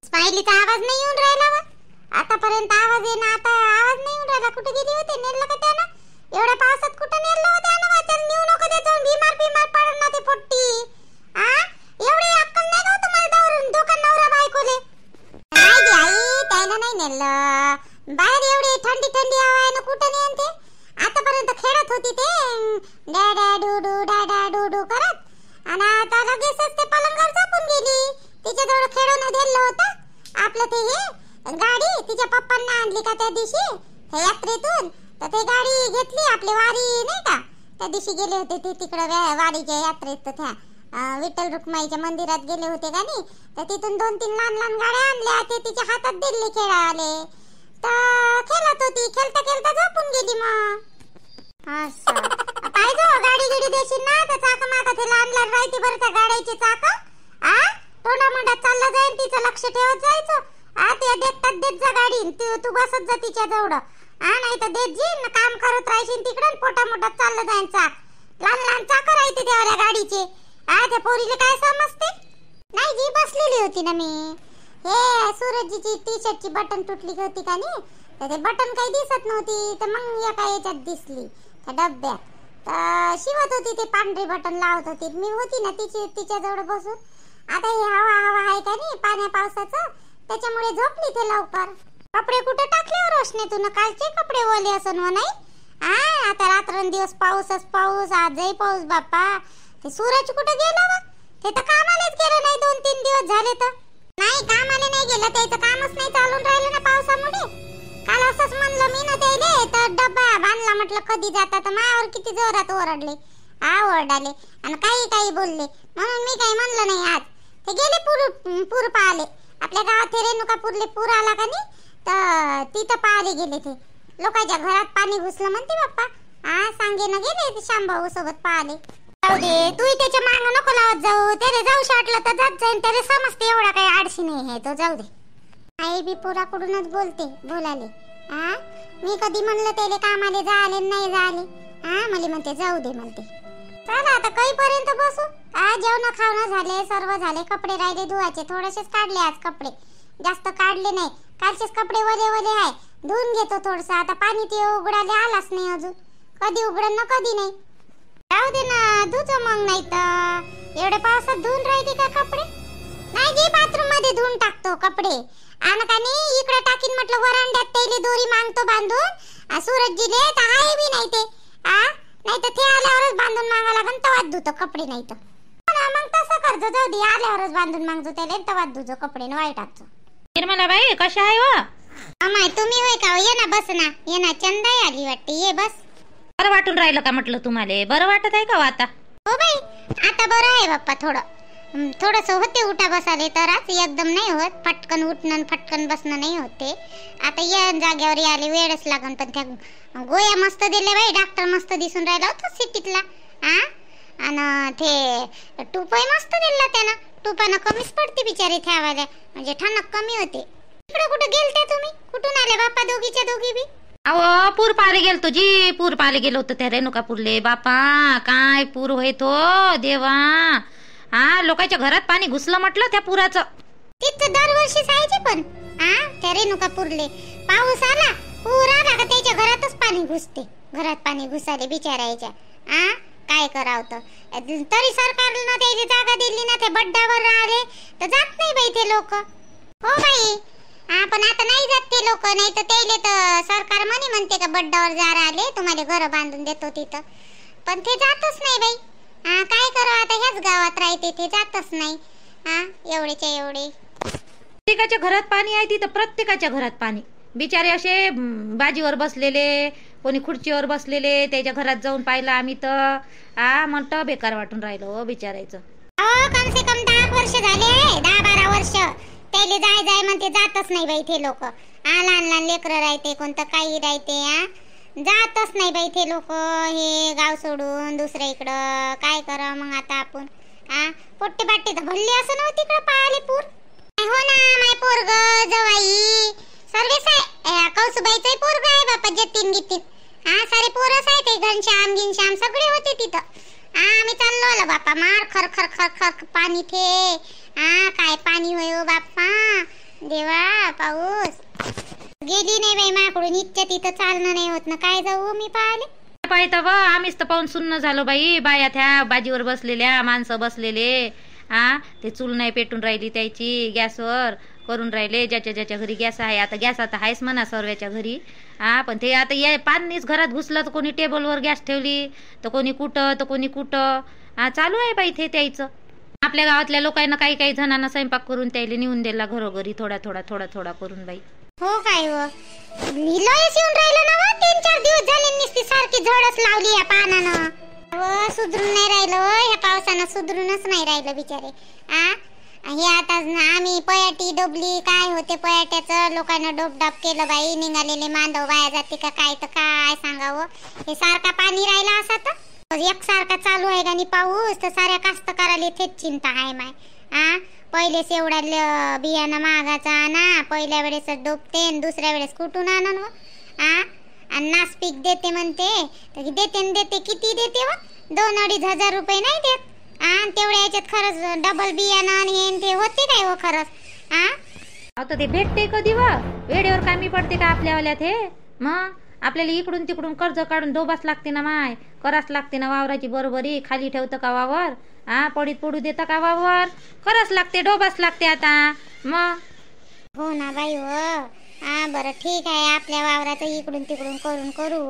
स्माइलीचा आवाज नाही येऊन राहिला वा. आतापर्यंत आवाज येईना, आता आवाज नाही येऊन राहिला. कुठे गेली होती? नेलं का त्यानं? एवढ्या पावसात कुठं नेलं होतं त्यानं? वाचन नेऊ नको ते, जाऊन बिमार पडून ना ते पोट्टी. आ एवढी अक्कल नाही का तुम्हाला? दारून दोकान नवरा बायकोले नाही दी आई, त्याला नाही नेलं. बाहेर एवढी थंडी हवा आहे ना, कुठं नेन ते? आतापर्यंत खेळत होती ते डॅडा डूडू करत, आणि आता लगेचच ते पलंगावर झोपून गेली. तिच्याजवळ खेळून दिलं होतं आपलं ते हे गाडी तिच्या पप्पांना आणली का त्या दिवशी त्या यात्रेतून, तर ते गाडी घेतली आपली वारी नाही का, त्या दिवशी गेले होते ते तिकडे वारीच्या यात्रेत, त्या विठ्ठल रुक्माईच्या मंदिरात गेले होते का नाही, तर तिथून 2-3 लहान गाड्या आणल्या, ते तिच्या हातात दिले खेळाले, तर खेळत होती. खेळता खेळता झोपून गेली. मग असं पाहिजे गाडी गिडी देशील ना, तर चाक माका ते लहान राहते बरं त्या गाड्याचे चाक. तोंडा मोंडात चाललं जाईल, तिचं लक्ष ठेवत जायचं. ते देत जा गाडी, तू बसत जा तिच्या जवळ. नाही तर देत जी काम करत राहायची तिकडे, पोटा मोठात चाललं जाईल चाक. लहान चाक राहते त्या गाडीचे. त्या पोरीला काय समजते? नाही जी बसलेली होती ना मी. हे सूरजची टी शर्टची बटन तुटली होती का नाही, तर ते बटन काही दिसत नव्हती, तर मग एका याच्यात दिसली त्या डब्यात, तर शिवत होती ते पांढरी बटन लावत होती. मी होती ना तिच्या जवळ बसून. आता हे हवा आहे का नाही पाण्या पावसाचं, त्याच्यामुळे झोपली ते लवकर. कपडे कुठे टाकले रोशनीतून? कालचे कपडे ओले असन हो नाही? आता रात्रंदिवस पाऊसच पाऊस, आजही पाऊस बाप्पा. ते सूरज कुठे गेला वा? ते तर कामालाच गेलं नाही 2-3 दिवस झाले. तर नाही कामाला नाही गेलं, त्याचं कामच नाही चालून राहिलं ना पावसामुळे. काल असंच म्हणलं मी ना त्याले, तर डब्बा बांधला म्हटलं कधी जाता, तर मायावर किती जोरात ओरडले. ओरडाले आणि काही बोलले, म्हणून मी काही म्हणलं नाही. आज ते गेले पूर पाहिले आपल्या गावात. ते रेणुकापूरले पूर आला का नाही, तर तिथं पाहिले गेले. ते लोकांच्या घरात पाणी घुसलं म्हणते बाप्पा. सांगे ना गेले ते शांभाऊ सोबत पाहिले. जाऊ दे, तू त्याच्या मागं नको लावत जाऊ. त्याला जाऊ वाटलं तर जात जाईन, त्याला समजते एवढा काही आडशी नाही आहे तो. जाऊ दे, आई बी पोराकडूनच बोलाले. मी कधी म्हणलं त्याला कामाले जाले नाही जाले, मला म्हणते जाऊ दे म्हणते. चला आता काहीपर्यंत बसू. जेवण खावणं झाले, सर्व झाले. कपडे राहिले धुवायचे, थोडेसेच काढले आज कपडे, जास्त काढले नाही. कालचेच कपडे वले आहे, धुवून घेतो थोडस. आता पाणी ते उघडाले आलाच नाही अजून, कधी उघडन ना कधी नाही. जाऊ दे ना, धुचं मग. नाही तर एवढ्या पावसात धुवून राहते का कपडे? नाही जी, बाथरूम मध्ये धुवून टाकतो कपडे. आणि का नाही इकडे टाकीन म्हटलं वरांड्यात, त्याला दोरी मागतो बांधून. सूरजजीले तर आहे बी नाही ते. नाही तर ते आल्यावरच बांधून मागा लागन, तवाच धुतो कपडे. नाही तर मग तसं करतो. जाऊ दे, आल्यावरच बांधून मागतो त्याला, तवाच धुतो कपडे. वाईट टाकतो. निर्मलाबाई कशा आहे व? अमाय तुम्ही होय का? ये ना, बस ना. ये ना, चंदाई आली वाटते. ये बस. बरं वाटून राहिलं का म्हटलं तुम्हाला? बरं वाटत आहे का आता? हो बाई, आता बरं आहे बाप्पा. थोडस होते उठा बसाले, तर आज एकदम नाही होत. फटकन उठणं फटकन बसणं नाही होते. आता या जाग्यावर याले वेळच लागन. पण त्या गोया मस्त दिले बाई, डॉक्टर मस्त दिसून राहिला होता सिटीतला. आणि ते टुपाई मस्त दिला त्यानं. टुपानं कमीच पडते बिचारी ठेवायला, म्हणजे ठणक कमी होते. इकडे कुठे गेलते तुम्ही? कुठून आले बाप्पा दोघीच्या दोघी बी? अहो पूर पाले गेलतो जी, पूर पाले गेलो होतो त्या रेणुकापूरले. बापा काय पूर होतो देवा. लोकांच्या घरात पाणी घुसलं म्हटलं त्या पुराचं. तिथं दरवर्षी जायचे पण त्या रेणुकापूरले पाऊस आला, पूर आला का त्याच्या घरातच पाणी घुसते. घरात पाणी घुसाले बिचारायच्या. काय करावं? तरी सरकारनं त्याची जागा दिली ना, ते बड्डावर आले तर जात नाही बाई ते लोक. हो बाई, पण आता नाही जात ते लोक. नाही तर त्याले तर सरकार म्हणते का बड्डावर जरा आले तुम्हाला घर बांधून देतो तिथं, पण ते जातच नाही बाई. काय करावं आता? ह्याच गावात राहते ते, जातच नाही. एवढेच्या एवढे प्रत्येकाच्या घरात पाणी आहे तिथं, प्रत्येकाच्या घरात पाणी. बिचारे असे बाजीवर बसलेले, कोणी खुर्चीवर बसलेले, त्याच्या घरात जाऊन पाहिलं आम्ही तर म्हणतो बेकार वाटून राहिलो बिचारायचं. कम से कम 10 वर्ष झाले, 10-12 वर्ष त्याले जाय म्हणते, जातच नाही बाई ते लोक. लहान लेकरं राहते, कोणतं काही राहते, जातच नाही बाई ते लोक. हे गाव सोडून दुसऱ्या इकडं काय करा मग आता आपण? पोट्टे बाट्टे तर भरले असं नव्हती तिकडं पाहिले पूर. हो ना, माय पोरग जवाई सर्वेच आहे. कौसुबाईचं पोरग आहे बापा, जतीन गीतीन. सारे पोरच आहे ते, घनश्याम सगळे होते तिथं. आम्ही चाललो आलो बापा, मार खर खर खर खर पाणी थे. काय पाणी होय बाप्पा, देवा पाऊस गेली नाही बाई माकडून इच्छा तिथं चालणं नाही होत ना काय जाऊ मी पाहिले पाहिजे बा आम्हीच तर पाहून सुन्न झालो बाई बाया त्या बाजीवर बसलेल्या माणसं बसलेले ते चूल नाही पेटून राहिली त्याची गॅसवर करून राहिले ज्याच्या ज्याच्या घरी गॅस आहे आता गॅस आता आहेच म्हणा सर्व्याच्या घरी पण ते आता या पाणीच घरात घुसलं तर कोणी टेबलवर गॅस ठेवली तर कोणी कुठं चालू आहे बाई ते त्याचं आपल्या गावातल्या लोकांना काही काही जणांना स्वयंपाक करून त्याला नेऊन दिला घरोघरी थोडा करून बाई हो काय व लयच येऊन राहिलं ना व 3-4 दिवस झाले नुसती सारखी झडच लावली या पानानं व सुधरून नाही राहिलं व ह्या पावसानं सुधरूनच नाही राहिलं बिचारे हे आता आम्ही पयाटी डोबली काय होते पयाट्याचं लोकांना डोबडाप केलं बाई निघालेले मांडव वाया जाते का काय तर काय सांगावं हे सारखा पाणी राहिला असा तर एकसारखा चालू आहे आणि पाऊस तर साऱ्या कास्तकाराला तेच चिंता आहे माय पहिलेच एवढा बियाणं महागाचा आणा पहिल्या वेळेस डोबते दुसऱ्या वेळेस कुठून आणन आणि नासपीक देते म्हणते तर देते किती देते व 2-2.5 हजार रुपये नाही देत तेवढ्या याच्यात खरंच डबल बियाणं आणि ते होते काय हो खरंच आता ते भेटते कधी वा वेळेवर कामी पडते का आपल्यावाल्यात हे मग आपल्याला इकडून तिकडून कर्ज काढून डोबाच लागते ना माय कराच लागते ना वावराची बरोबरी खाली ठेवतं का वावर पडीत पडू देता का वावर कराच लागते डोबाच लागते आता मग हो ना बाई हो बरं ठीक आहे आपल्या वावराचं इकडून तिकडून करू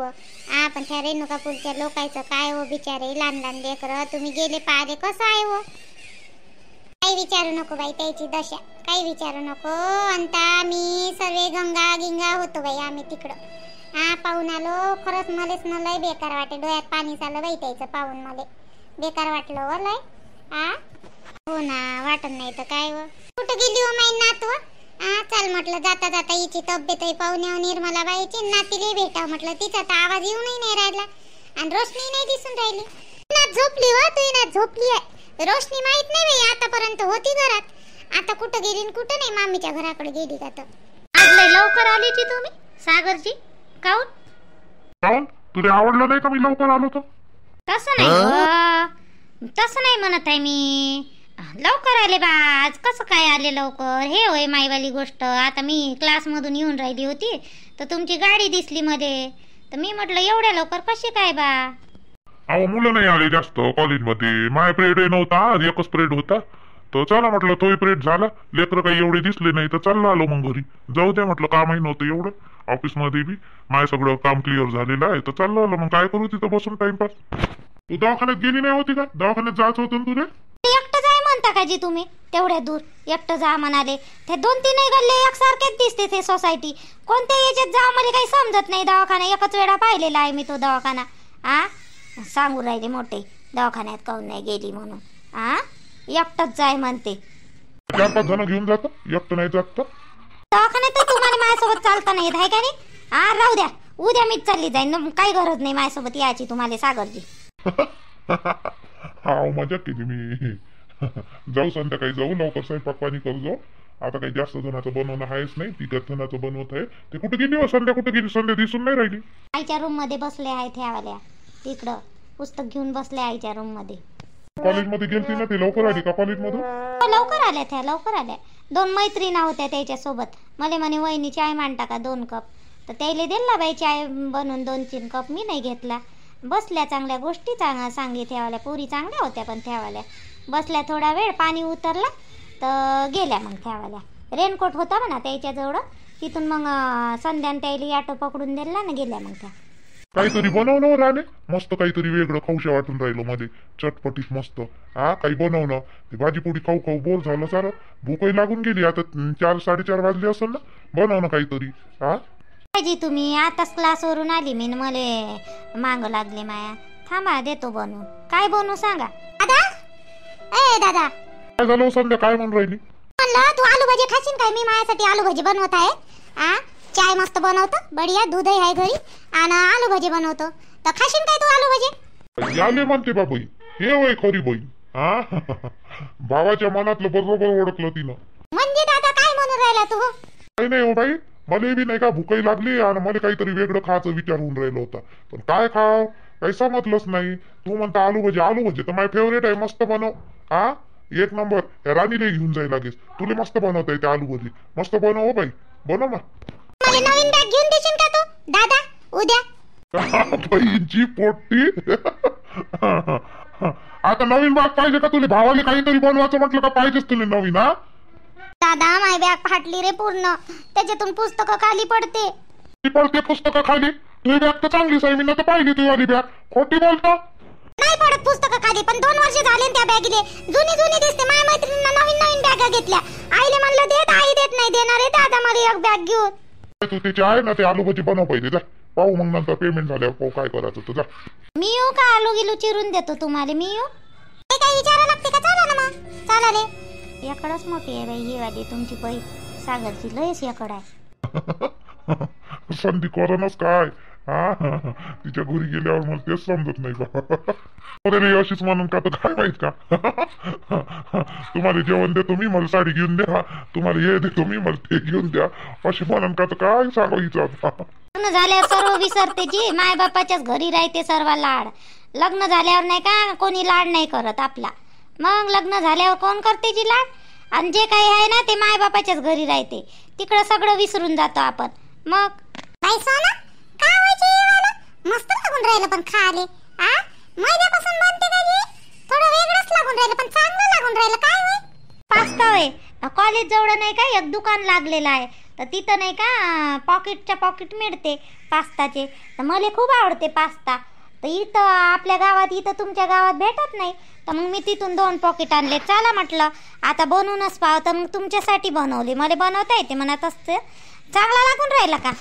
पण त्या रेणुकापूरच्या लोकांचं काय हो बिचारे लहान लेकरं तुम्ही गेले पाहिले कसं आहे हो काही विचारू नको बाई त्याची दशा काही विचारू नको अंता मी सर्वे गंगा गिंगा होतो बाई आम्ही तिकडं पाहून आलो खरंच मलाच न लय बेकार वाटे डोळ्यात पाणी चाललं बाई त्याचं पाहून मला बेकार वाटलं व लय हो ना वाटत नाही तर काय व कुठं गेली हो माई नात चल म्हटलं जाता जाता हिची तब्येत पाहुण्या निर्मला बाईची नातीले भेटा म्हटलं तिचा तर आवाज येऊनही नाही राहिला आणि रोशनी नाही दिसून राहिली नात झोपली व तू नात झोपली आहे रोशनी माहित नाही बाई आतापर्यंत होती घरात आता कुठं गेली आणि कुठं नाही मामीच्या घराकडे गेली का तर आज लय लवकर आली जी तुम्ही सागरजी काऊन तुला आवडलं नाही का मी लवकर आलो तर तसं नाही म्हणत आहे मी लवकर आले बा आज कसं काय आले लवकर हे होय माईवाली गोष्ट आता मी क्लासमधून येऊन राहिली होती तर तुमची गाडी दिसली मध्ये तर मी म्हटलं एवढ्या लवकर कशी काय बा अहो मुलं नाही आले जास्त कॉलेजमध्ये माय पिरियड नव्हता आज एकच पिरियड होता तर चला म्हटलं तोही पिरियड झाला लेकरं काही एवढे दिसले नाही तर चालला आलो मग घरी जाऊ द्या म्हटलं कामही नव्हतं एवढं ऑफिसमध्ये बी माय सगळं काम क्लिअर झालेलं आहे तर चाललं आलो मग काय करू तिथं बसून टाइमपास तू दवाखान्यात गेली नाही होती का दवाखान्यात जायचं होतं तुला एकटं जाय म्हणता का जी तुम्ही तेवढ्या दूर एकटं जा म्हणाले ते 2-3 गल्ले एकसारखेच दिसते ते सोसायटी कोणत्या याच्यात जा मला काही समजत नाही दवाखाना एकच वेळा पाहिलेला आहे मी तो दवाखाना सांगू राहिले मोठे दवाखान्यात काऊन नाही गेली म्हणून एकटंच जाय म्हणते 4-5 जण घेऊन जातं एकटं नाही जात दवाखान्यात तुम्हाला माझ्यासोबत चालता नाही आहे का नाही राहू द्या उद्या मीच चालली जाईन काही गरज नाही माझ्यासोबत यायची तुम्हाला सागरजी हा मजा केली मी जाऊ संध्याकाळी जाऊ लवकर स्वयंपाक पाणी करू जाऊ आता काही जास्त जणांचं बनवणं आहेच नाही 3 जणांचं बनवत आहे ते कुठे गेली हो संध्या कुठे गेली संध्या दिसून नाही राहिली आईच्या रूम मध्ये बसले आहेत ह्यावाल्या तिकडं पुस्तक घेऊन बसले आईच्या रूम मध्ये कॉलेजमध्ये गेलती ना ते लवकर आली का कॉलेजमधून लवकर आल्या त्या लवकर आल्या 2 मैत्रिणी होत्या त्याच्या सोबत मला म्हणे वहिनी चाय मांडता का 2 कप तर त्याला दिला बाई चाय बनवून 2-3 कप मी नाही घेतला बसल्या चांगल्या गोष्टी सांगित ठेवाल्या पुरी चांगल्या होत्या पण ठेवाल्या बसल्या थोडा वेळ पाणी उतरला तर गेल्या मग ठेवाल्या रेनकोट होता म्हणा त्याच्या जवळ तिथून मग संध्यान त्याला ऑटो पकडून दिला ना गेल्या मग त्या काहीतरी बनवणं राहिले मस्त काहीतरी वेगळं खाऊशा वाटून राहिलो मध्ये चटपटीत मस्त काही बनवणं ते भाजीपोळी खाऊ बोर झालं सारं भूकही लागून गेली आता 4-4:30 वाजले असेल ना बनवणं काहीतरी जी तुम्ही आताच क्लासवरून आली मी मला मांग लागले माया थांबा देतो बनवून काय बनवू सांगा दादा काय झालं संध्या काय म्हणून राहिली म्हणलं तू आलू भाजी खाशील काय मी माझ्यासाठी आलू भाजी बनवत आहे चाय मस्त बनवतो बढिया दूधही आहे घरी आणि आलू भाजी बनवतो तर खाशील काय तू आलू भाजी याले म्हणते बाबाई हे होय खरी बाई भावाच्या मनातलं बरोबर ओळखलं तिनं म्हणजे दादा काय म्हणून राहिला तू काही नाही हो बाई मला बी नाही का भूकही लागली आणि मला काहीतरी वेगळं खायचं विचार होऊन राहिला होता पण काय खाव काही समजलंच नाही तू म्हणता आलू भाजी तर माझी फेवरेट आहे मस्त बनव एक नंबर. या राणीला घेऊन जाईल लागेल. तुला मस्त बनवता येते आलू भजी. मस्त बनव हो बाई, बनव ना. मला नवीन बॅग घेऊन देशील का तू दादा उद्या? बाईंची पोट्टी. आता नवीन बॅग पाहिजे का तुला? भावाले काहीतरी बनवायचं म्हटलं का पाहिजेच तुला नवीन? हा दादा माझी बॅग फाटली रे पूर्ण, त्याच्यातून पुस्तकं खाली पडते. ती पडते पुस्तकं खाली? तुझी बॅग तर चांगलीच आहे, मी ना तर पाहिली तुझी वाली बॅग. खोटी बोलतो. नाही पडत पुस्तकं खाली, पण 2 वर्ष झाले त्या बॅगीले. जुनी दिसते. माझ्या मैत्रिणींना नवीन बॅगा घेतल्या. आईले म्हणलं देत, आई देत नाही. देणार आहे दादा मला एक बॅग घेऊन. तू तिची आहे ना, ते आलू भजी बनव पहिले. जा पाहू, मग नंतर पेमेंट झाल्यावर पाहू काय करायचं तुझा. मी येऊ का? आलू गिलू चिरून देतो तुम्हाला. मी येऊ? हे काही विचारा लागते का? चला ना मग. चला रे. याकडच मोठी आहे बाई ही वाली तुमची पै. सागरची लयच याकड आहे. संधी कोरोनाच काय. हा तिच्या घरी गेल्यावर मला तेच समजत नाही बा. अशीच म्हणून का तर काय माहित का. तुम्हाला जेवण देतो मी, मला साडी घेऊन द्या. तुम्हाला हे देतो मी, मला ते घेऊन द्या. अशी म्हणून का तर काय सांगू हिचं. लग्न झाल्यावर सर्व विसरते जी. माय बापाच्याच घरी राहते सर्व लाड. लग्न झाल्यावर नाही का कोणी लाड नाही करत आपला. मग लग्न झाल्यावर कोण करते जी लाड? आणि जे काही आहे ना ते माय बापाच्याच घरी राहते. तिकडं सगळं विसरून जातो आपण. मग बाई सोना काय व्हायचे? मस्त लागून राहिलं पण खाले. आ मैद्यापासून बनते का जी? थोडं वेगळंच लागून राहिलं पण चांगलं लागून राहिलं. काय होय? पास्ता होय. कॉलेज जवळ नाही का एक दुकान लागलेलं आहे, तर तिथं नाही का पॉकेटच्या पॉकेट मिळते पास्ताचे. तर मला खूप आवडते पास्ता. तर इथं आपल्या गावात, इथं तुमच्या गावात भेटत नाही. तर मग मी तिथून 2 पॉकेट आणले. चला म्हटलं आता बनवूनच पाव. तर मग तुमच्यासाठी बनवले. मला बनवता येते म्हणत असते. चांगला लागून राहिला का?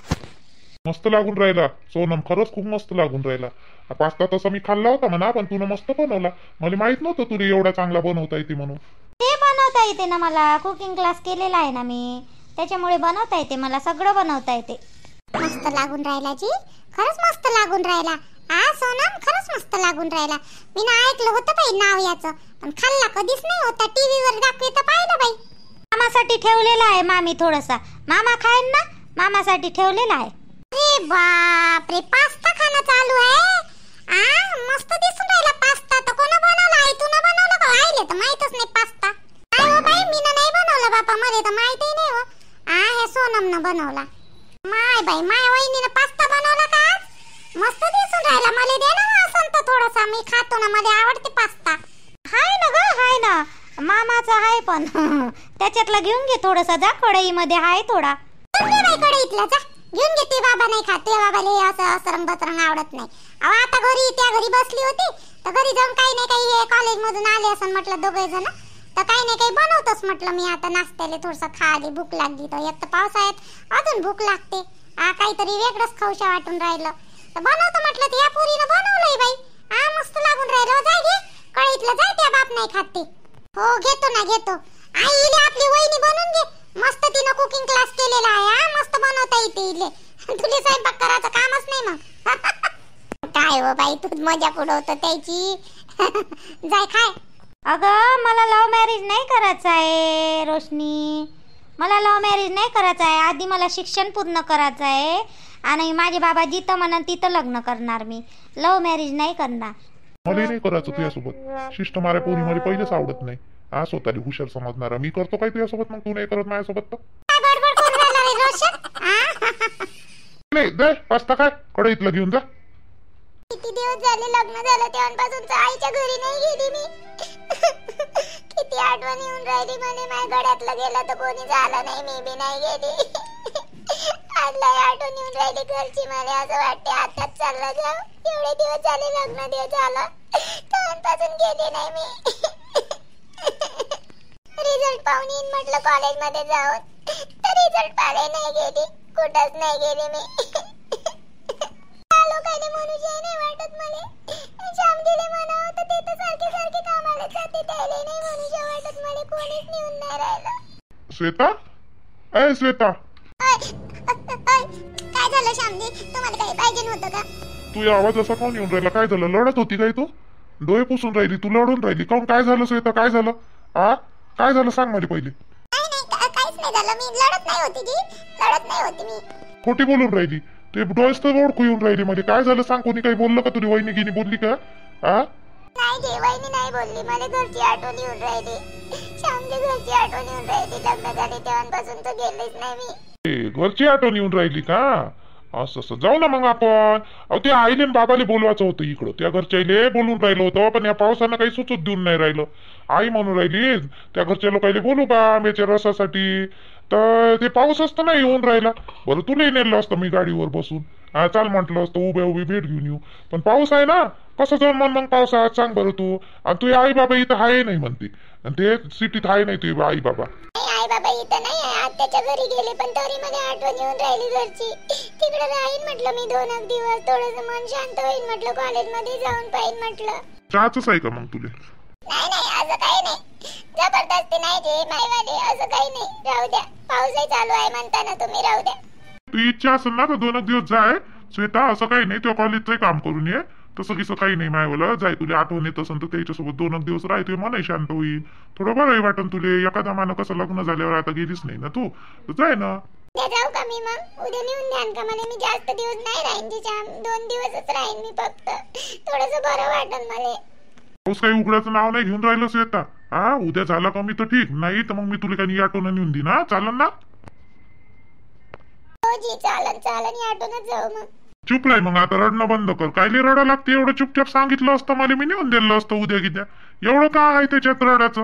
मस्त लागून राहिला सोनम, खरंच खूप मस्त लागून राहिला. पास्ता तसा मी खाल्ला होता म्हणा, पण तुला मस्त बनवला. मला माहित नव्हतं तुला एवढा चांगला बनवता येते म्हणून. ते बनवता येते ना मला. कुकिंग क्लास केलेला आहे ना मी, त्याच्यामुळे बनवता येते मला. सगळं बनवता येते. मस्त लागून राहिला जी. खरंच मस्त लागून राहिला. आ सोनम खरंच मस्त लागून राहिला. मी ना ऐकलं होतं बाई नाव याचं, पण खाल्ला कधीच नाही होता. टीव्हीवर दाखवत पाहिलं बाई. मामासाठी ठेवलेला आहे मामी थोडासा. मामा खाईन ना, मामासाठी ठेवलेला आहे. अरे बाप रे, पास्ता खाणं चालू आहे. आ मस्त दिसून राहिला पास्ता. तर कोण बनवला? आई तू न बनवला का? आईले तर माहितच नाही पास्ता. काय हो बाई, मी नाही बनवला बापा, मला तर माहितही नाही हो. आ हे सोनमनं बनवला. माय बाई, माय वहिनीनं पास्ता बनवला का? मस्त दिसून राहिला. मला दे ना असं तर थोडासा, मी खातो ना, मला आवडते पास्ता. हाय ना ग, हाय ना. मामाचा आहे पण त्याच्यातला घेऊन घे थोडासा. जा कढईमध्ये आहे थोडा. बाई कढईतला जा घेऊन घे. ते बाबा नाही खात. ते बाबाले असं असरंग बसरंग आवडत नाही. अहो आता त्या घरी बसली होती, तर घरी जाऊन काही नाही काही कॉलेज मधून आले असं म्हटलं दोघे जण. तर काही नाही काही बनवतोच म्हटलं मी आता नाश्त्याला. थोडंसं खाली भूक लागली. तर एक तर पावसाळ्यात अजून भूक लागते. काहीतरी वेगळंच खाऊशा वाटून राहिलं. तर बनवतो म्हटलं. तर या पोरीनं बनवलंय बाई. मस्त लागून राहिलं. जाय घे कढईतलं, जाय. त्या बाप नाही खाते. हो घेतो ना घेतो. आई इले आपली वहिनी बनवून घे. मस्त तिनं कुकिंग क्लास केलेला आहे. मस्त बनवता येते इले. तुला स्वयंपाक करायचं कामच नाही मग. काय हो बाई, तू मजा उडवतो त्याची. जाय खाय. अगं मला लव्ह मॅरेज नाही करायचं आहे रोशनी. मला लव्ह मॅरेज नाही करायचं आहे. आधी मला शिक्षण पूर्ण करायचं आहे आणि माझे बाबा जिथं म्हणन तिथं लग्न करणार मी. लव्ह मॅरेज नाही करणार. मला नाही करायचं तुझ्यासोबत. शिष्ट माऱ्या पोरी मला पहिलेच आवडत नाही. स्वतःला हुशार समजणारा मी करतो काय तुझ्यासोबत, मग तू नाही करत माझ्यासोबत. नाही दे पास्ता काय, कढईतलं घेऊन जा. किती दिवस झाले लग्न झालं तेव्हापासून आईच्या घरी नाही गेली मी. किती आठवण येऊन राहिली म्हणे. माझ्या गड्यातलं गेलं तर कोणी झालं नाही, मी बी नाही गेली. आजला आठवण येऊन राहिली घरची. मला असं वाटते आताच चाललं जाऊ. एवढे दिवस झाले लग्न झालं तेव्हापासून गेले नाही मी. रिझल्ट पाहून येईन म्हटलं कॉलेज मध्ये जाऊन. रिझल्ट पाहायला नाही गेली, कुठंच नाही गेली मी. लोकांनी मनुष्य नाही वाटत मला. श्याम गेले म्हणावं तर ते तर सारखे सारखे कामाला जाते. त्याला नाही मनुष्य वाटत मला. कोणीच नेऊन नाही राहिलं. श्वेता, ए श्वेता. काय झालं श्यामजी? तुम्हाला काही पाहिजे नव्हतं का? तू आवाज असा कोण येऊन राहिला? काय झालं? लढत होती काय तू? डोळे पुसून राहिली, तू लढून राहिली काऊन? काय झालं श्वेता, काय झालं? काय झालं सांग मला पहिले. काहीच नाही झालं. मी लढत नाही होती जी. लढत नाही होती मी. खोटी बोलून राहिली. ते डोळेच तर ओळखू येऊन राहिली मध्ये. काय झालं सांग? कोणी काही बोललं का? तुझी वहिनी गिनी बोलली का? नाही गे, वहिनी नाही बोलली. मला घरची आठवण येऊन राहिली. श्यामची घरची आठवण येऊन राहिली. लग्न झाले तेव्हापासून तर गेलेच नाही मी. घरची आठवण येऊन राहिली का? असं जाऊ ना मग आपण. अहो ते आईले न बाबाले बोलवायचं होतं इकडं. त्या घरच्याले बोलून राहिलं होतं, पण या पावसानं काही सुचत देऊन नाही राहिलं. आई म्हणून राहिली त्या घरच्या लोकांना बोलू का आंब्याच्या रसासाठी, तर ते पाऊसच तर नाही येऊन राहिला. बरं तुलाही नेलं असतं मी गाडीवर बसून. हा चाल म्हटलं असतं, उभ्या उभी भेट घेऊन येऊ. पण पाऊस आहे ना, कसं जाऊन मग पावसाळ्यात सांग बरं तू. आणि तुझे आई बाबा इथं आहे नाही म्हणते, आणि ते सिटीत आहे नाही तुझे आई बाबा. आई बाबा इथं नाही आहे, आत्याच्या घरी गेले. पण तरी मला आठवण येऊन राहिली घरची. तिकडे राहीन म्हटलं मी 2 दिवस. थोडस मन शांत होईल म्हटलं, कॉलेजमध्ये जाऊन पाहिजे म्हटलं. चहाच आहे का मग तुले? नाही नाही, असं काही नाही. जबरदस्ती नाही रे माईवाले, असं काही नाही. राहू द्या, पाऊसही चालू आहे म्हणताना तुम्ही राहू द्या. तू इच्छा असेल ना तर 2 दिवस जाय श्वेता. असं काही नाही, तुझ्या कॉलेजचं काम करून ये. तसं किसं काही नाही मायवाला. जाय, तुला आठवण येत असेल तर त्याच्यासोबत 2 दिवस राहते, मनही शांत होईल. थोडं बरंही वाटन तुले. एखाद्या मानं कसं लग्न झाल्यावर आता गेलीच नाही ना तू, तर जाय ना. उद्या जाऊ का मी मग? उद्या नेऊन द्यान का मला? मी जास्त दिवस नाही राहीन तिच्या, 2 दिवसच राहीन मी फक्त. थोडस बरं वाटन मला. पाऊस काही उघड्याचं नाव नाही घेऊन राहिलं श्वेता. हा उद्या झाला कमी तर ठीक, नाही तर मग मी तुला काही आठवण नेऊन देईन. हा चालन ना? हो जी, चालन चालन, आठवणच जाऊ मग. चुप राही मग आता, रडणं बंद कर. कायले रडा लागते एवढं? चुपचाप सांगितलं असतं मला, मी नेऊन दिलं असतं उद्या. एवढं का आहे त्याच्यात रडाचं?